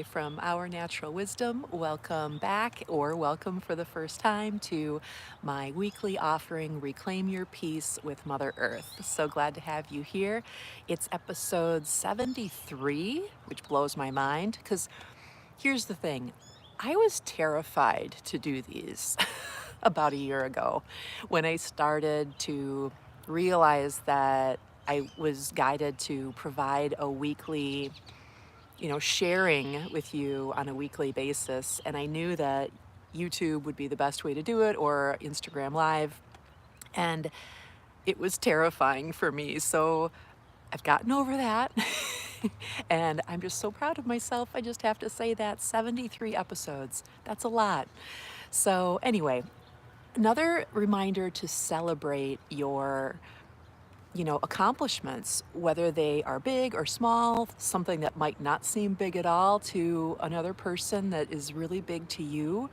from Our Natural Wisdom. Welcome back, or welcome for the first time to my weekly offering, Reclaim Your Peace with Mother Earth. So glad to have you here. It's episode 73, which blows my mind because here's the thing. I was terrified to do these about a year ago when I started to realize that I was guided to provide a weekly sharing with you on a weekly basis. And I knew that YouTube would be the best way to do it or Instagram Live. And it was terrifying for me. So I've gotten over that. And I'm just so proud of myself. I just have to say that 73 episodes, that's a lot. So, anyway, another reminder to celebrate your accomplishments, whether they are big or small, something that might not seem big at all to another person that is really big to you,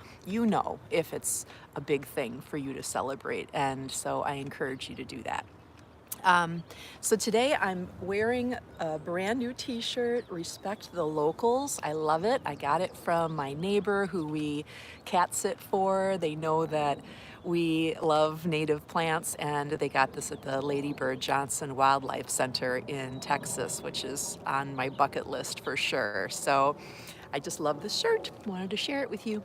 if it's a big thing for you to celebrate. And so I encourage you to do that. So today I'm wearing a brand new t-shirt, Respect the Locals. I love it. I got it from my neighbor who we cat sit for. They know that we love native plants, and they got this at the Lady Bird Johnson Wildlife Center in Texas, which is on my bucket list for sure. So I just love this shirt. Wanted to share it with you.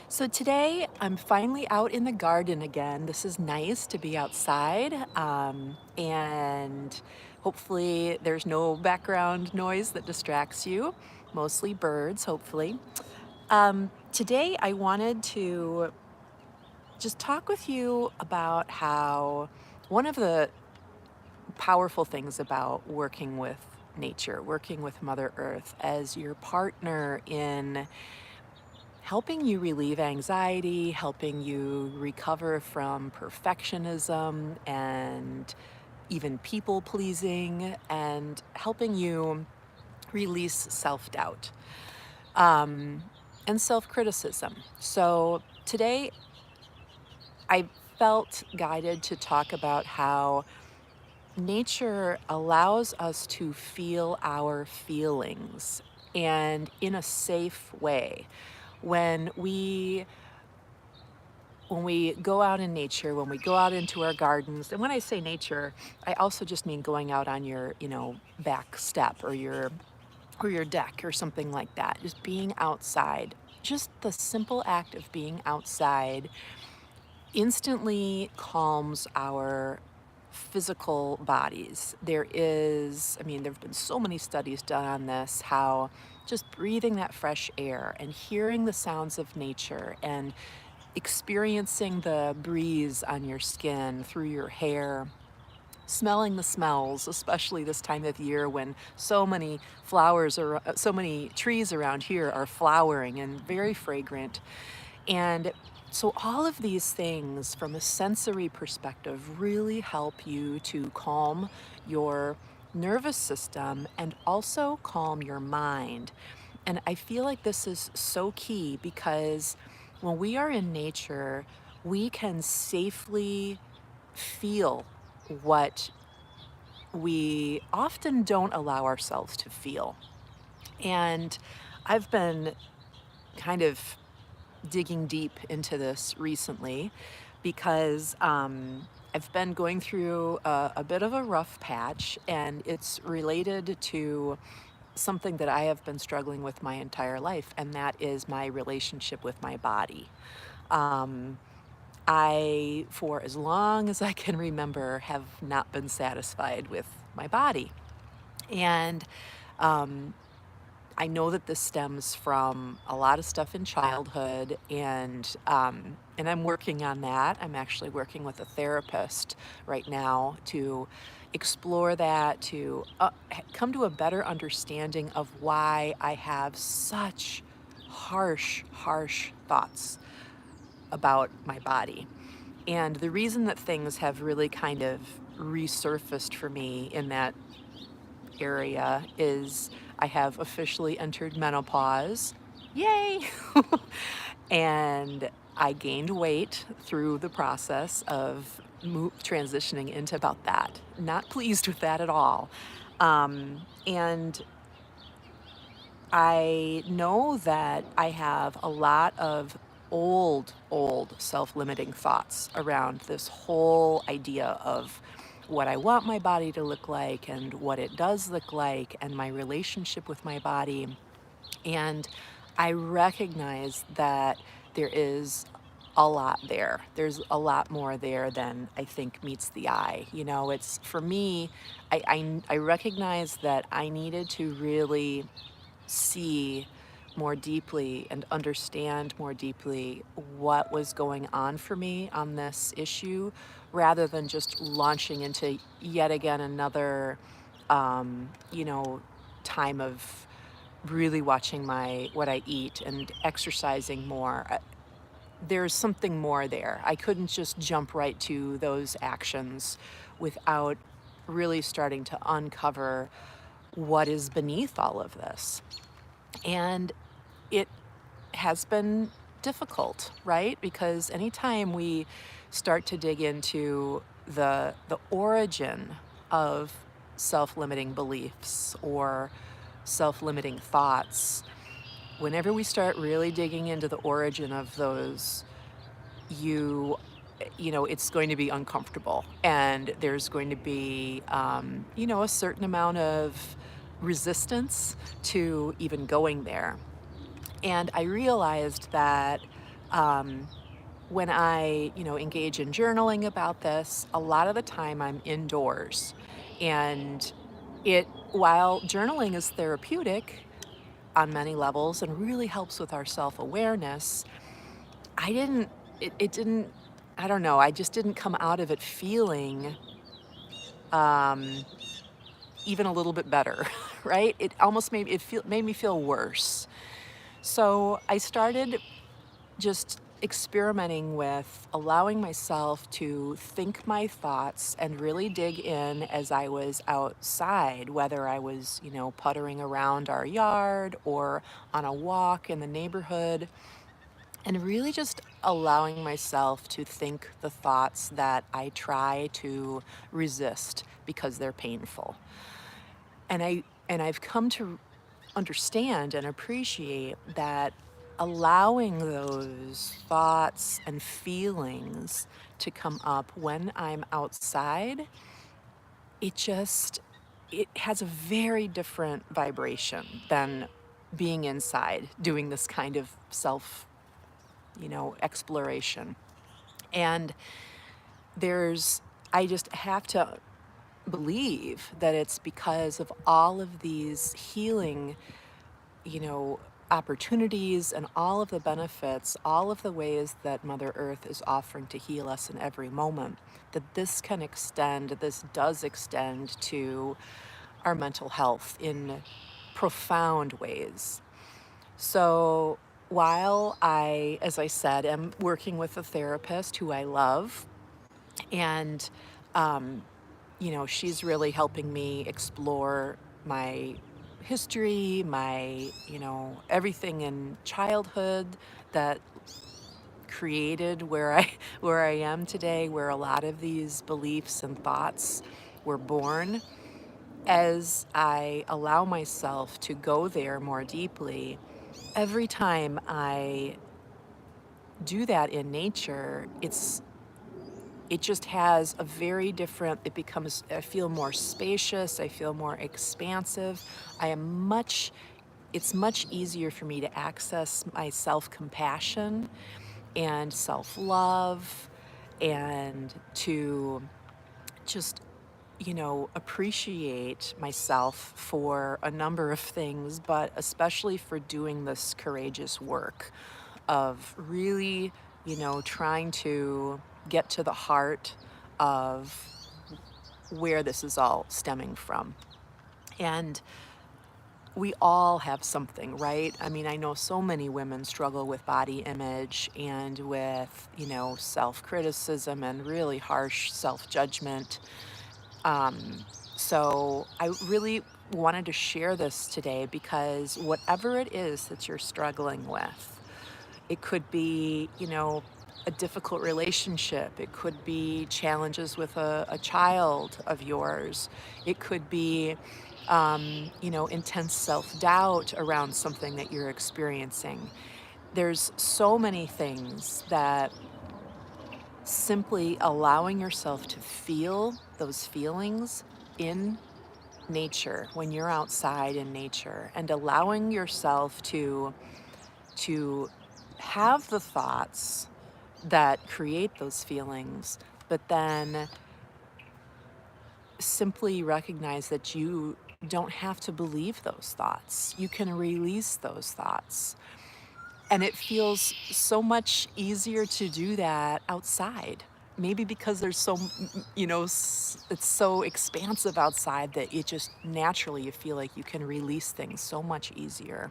So today I'm finally out in the garden again. This is nice to be outside, and hopefully there's no background noise that distracts you, mostly birds, hopefully. Today I wanted to just talk with you about how one of the powerful things about working with nature, working with Mother Earth as your partner in helping you relieve anxiety, helping you recover from perfectionism and even people pleasing, and helping you release self doubt and self criticism. So today I felt guided to talk about how nature allows us to feel our feelings and in a safe way. When we when we go out in nature, when we go out into our gardens, and when I say nature, I also just mean going out on your, back step or your deck or something like that. Just being outside. Just the simple act of being outside instantly calms our physical bodies. There have been so many studies done on this, how just breathing that fresh air and hearing the sounds of nature and experiencing the breeze on your skin, through your hair, smelling the smells, especially this time of year when so many trees around here are flowering and very fragrant. And so all of these things from a sensory perspective really help you to calm your nervous system and also calm your mind. And I feel like this is so key because when we are in nature, we can safely feel what we often don't allow ourselves to feel. And I've been kind of digging deep into this recently because I've been going through a bit of a rough patch, and it's related to something that I have been struggling with my entire life, and that is my relationship with my body. Um, for as long as I can remember, have not been satisfied with my body. And um, I know that this stems from a lot of stuff in childhood, and I'm working on that. I'm actually working with a therapist right now to explore that, to come to a better understanding of why I have such harsh thoughts about my body. And the reason that things have really kind of resurfaced for me in that area is I have officially entered menopause. Yay! And I gained weight through the process of transitioning into about that. Not pleased with that at all. And I know that I have a lot of old self-limiting thoughts around this whole idea of what I want my body to look like and what it does look like and my relationship with my body. And I recognize that there is a lot there. There's a lot more there than I think meets the eye. You know, it's for me, I recognize that I needed to really see more deeply and understand more deeply what was going on for me on this issue rather than just launching into yet again another you know, time of really watching my what I eat and exercising more. There's something more there. I couldn't just jump right to those actions without really starting to uncover what is beneath all of this. And it has been difficult, right? Because anytime we start to dig into the origin of self-limiting beliefs or self-limiting thoughts, whenever we start really digging into the origin of those, you you know, it's going to be uncomfortable and there's going to be you know, a certain amount of resistance to even going there. And I realized that um, when I, you know, engage in journaling about this, a lot of the time I'm indoors. And while journaling is therapeutic on many levels and really helps with our self awareness, I didn't, it didn't, I don't know, I just didn't come out of it feeling um, even a little bit better, right? It almost made me feel worse. So I started just experimenting with allowing myself to think my thoughts and really dig in as I was outside, whether I was, you know, puttering around our yard or on a walk in the neighborhood, and really just allowing myself to think the thoughts that I try to resist because they're painful. And I've come to understand and appreciate that allowing those thoughts and feelings to come up when I'm outside, it just it has a very different vibration than being inside doing this kind of self, you know, exploration. And there's I just have to believe that it's because of all of these healing, you know, opportunities and all of the benefits, all of the ways that Mother Earth is offering to heal us in every moment, that this does extend to our mental health in profound ways. So while I, as I said, am working with a therapist who I love, and um, you know, she's really helping me explore my history, my, you know, everything in childhood that created where I where I am today, where a lot of these beliefs and thoughts were born. As I allow myself to go there more deeply, every time I do that in nature, it just has a very different, it becomes, I feel more spacious, I feel more expansive. I am much, it's much easier for me to access my self-compassion and self-love and to just, you know, appreciate myself for a number of things, but especially for doing this courageous work of really, you know, trying to get to the heart of where this is all stemming from. And we all have something, right? I mean, I know so many women struggle with body image and with, you know, self criticism and really harsh self judgment. Um, so I really wanted to share this today because whatever it is that you're struggling with, it could be, you know, a difficult relationship. It could be challenges with a child of yours. It could be intense self-doubt around something that you're experiencing. There's so many things that simply allowing yourself to feel those feelings in nature, when you're outside in nature, and allowing yourself to have the thoughts that create those feelings, but then simply recognize that you don't have to believe those thoughts. You can release those thoughts. And it feels so much easier to do that outside. Maybe because there's so, it's so expansive outside that it just naturally you feel like you can release things so much easier.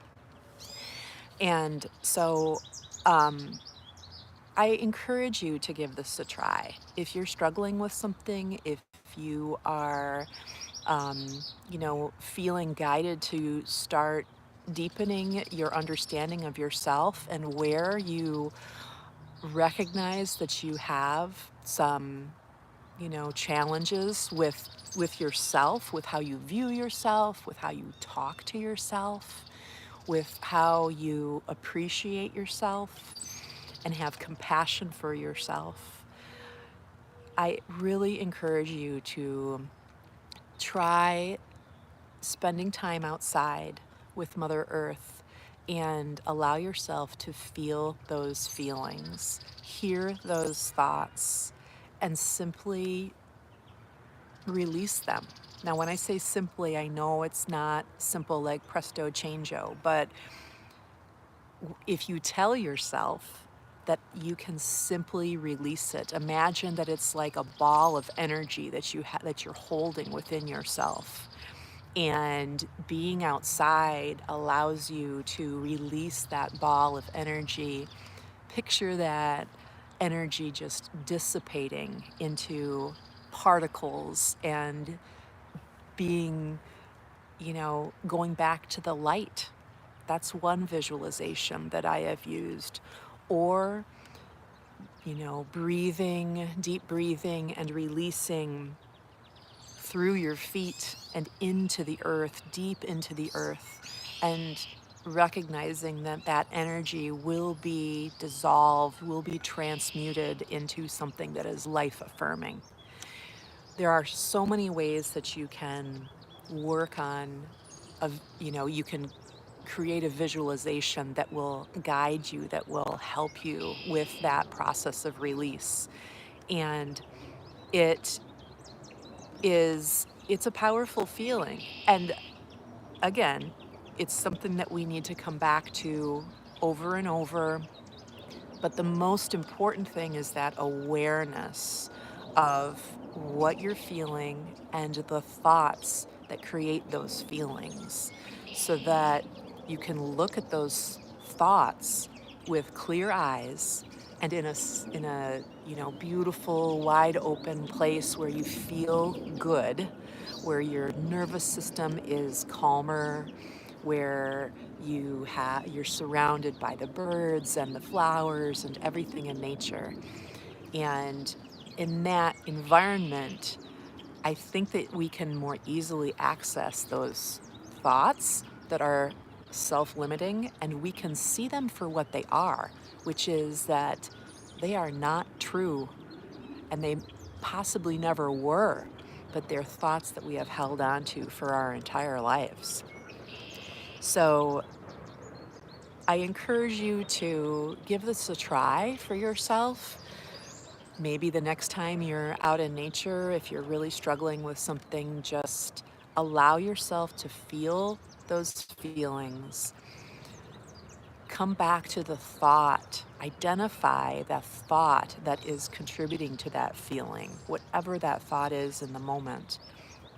And so, um, I encourage you to give this a try. If you're struggling with something, if you are, um, feeling guided to start deepening your understanding of yourself and where you recognize that you have some, challenges with yourself, with how you view yourself, with how you talk to yourself, with how you appreciate yourself and have compassion for yourself. I really encourage you to try spending time outside with Mother Earth and allow yourself to feel those feelings, hear those thoughts, and simply release them. Now, when I say simply, I know it's not simple like presto changeo, but if you tell yourself that you can simply release it, imagine that it's like a ball of energy that that you're holding within yourself. And being outside allows you to release that ball of energy. Picture that energy just dissipating into particles and being, going back to the light. That's one visualization that I have used. Or, breathing, deep breathing, and releasing through your feet and into the earth, deep into the earth, and recognizing that that energy will be dissolved, will be transmuted into something that is life affirming. There are so many ways that you can work on, you can create a visualization that will guide you, that will help you with that process of release. And it it's a powerful feeling. And again, it's something that we need to come back to over and over. But the most important thing is that awareness of what you're feeling and the thoughts that create those feelings, so that you can look at those thoughts with clear eyes and in a beautiful wide open place where you feel good, where your nervous system is calmer, where you're surrounded by the birds and the flowers and everything in nature. And in that environment, I think that we can more easily access those thoughts that are self-limiting, and we can see them for what they are, which is that they are not true, and they possibly never were, but they're thoughts that we have held on to for our entire lives. So I encourage you to give this a try for yourself. Maybe the next time you're out in nature, if you're really struggling with something, just allow yourself to feel those feelings. Come back to the thought, identify that thought that is contributing to that feeling, whatever that thought is in the moment,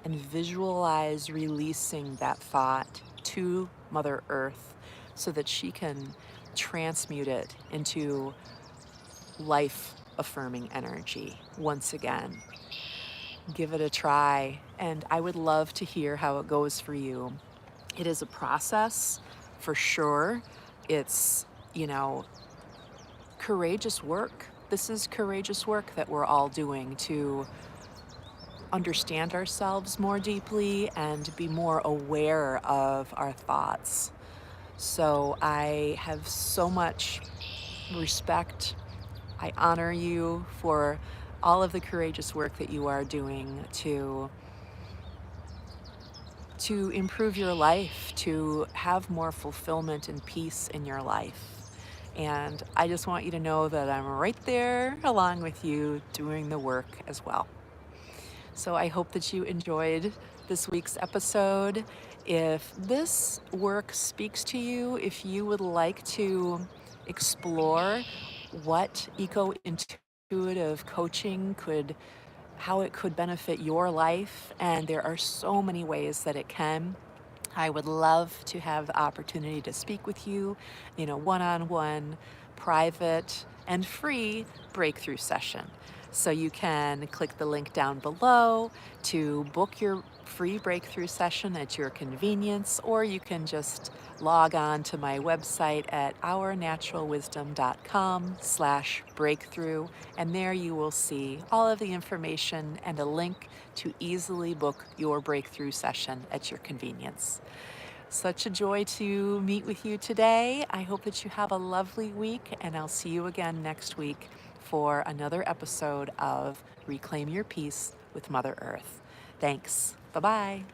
and visualize releasing that thought to Mother Earth so that she can transmute it into life affirming energy once again. Give it a try, and I would love to hear how it goes for you. It is a process for sure. It's, you know, courageous work. This is courageous work that we're all doing to understand ourselves more deeply and be more aware of our thoughts. So I have so much respect. I honor you for all of the courageous work that you are doing to improve your life, to have more fulfillment and peace in your life. And I just want you to know that I'm right there along with you doing the work as well. So I hope that you enjoyed this week's episode. If this work speaks to you, if you would like to explore what eco intuitive coaching could how it could benefit your life, and there are so many ways that it can. I would love to have the opportunity to speak with you in a one-on-one, private, and free breakthrough session. So you can click the link down below to book your free breakthrough session at your convenience, or you can just log on to my website at ournaturalwisdom.com/breakthrough, and there you will see all of the information and a link to easily book your breakthrough session at your convenience. Such a joy to meet with you today. I hope that you have a lovely week, and I'll see you again next week for another episode of Reclaim Your Peace with Mother Earth. Thanks. Bye bye.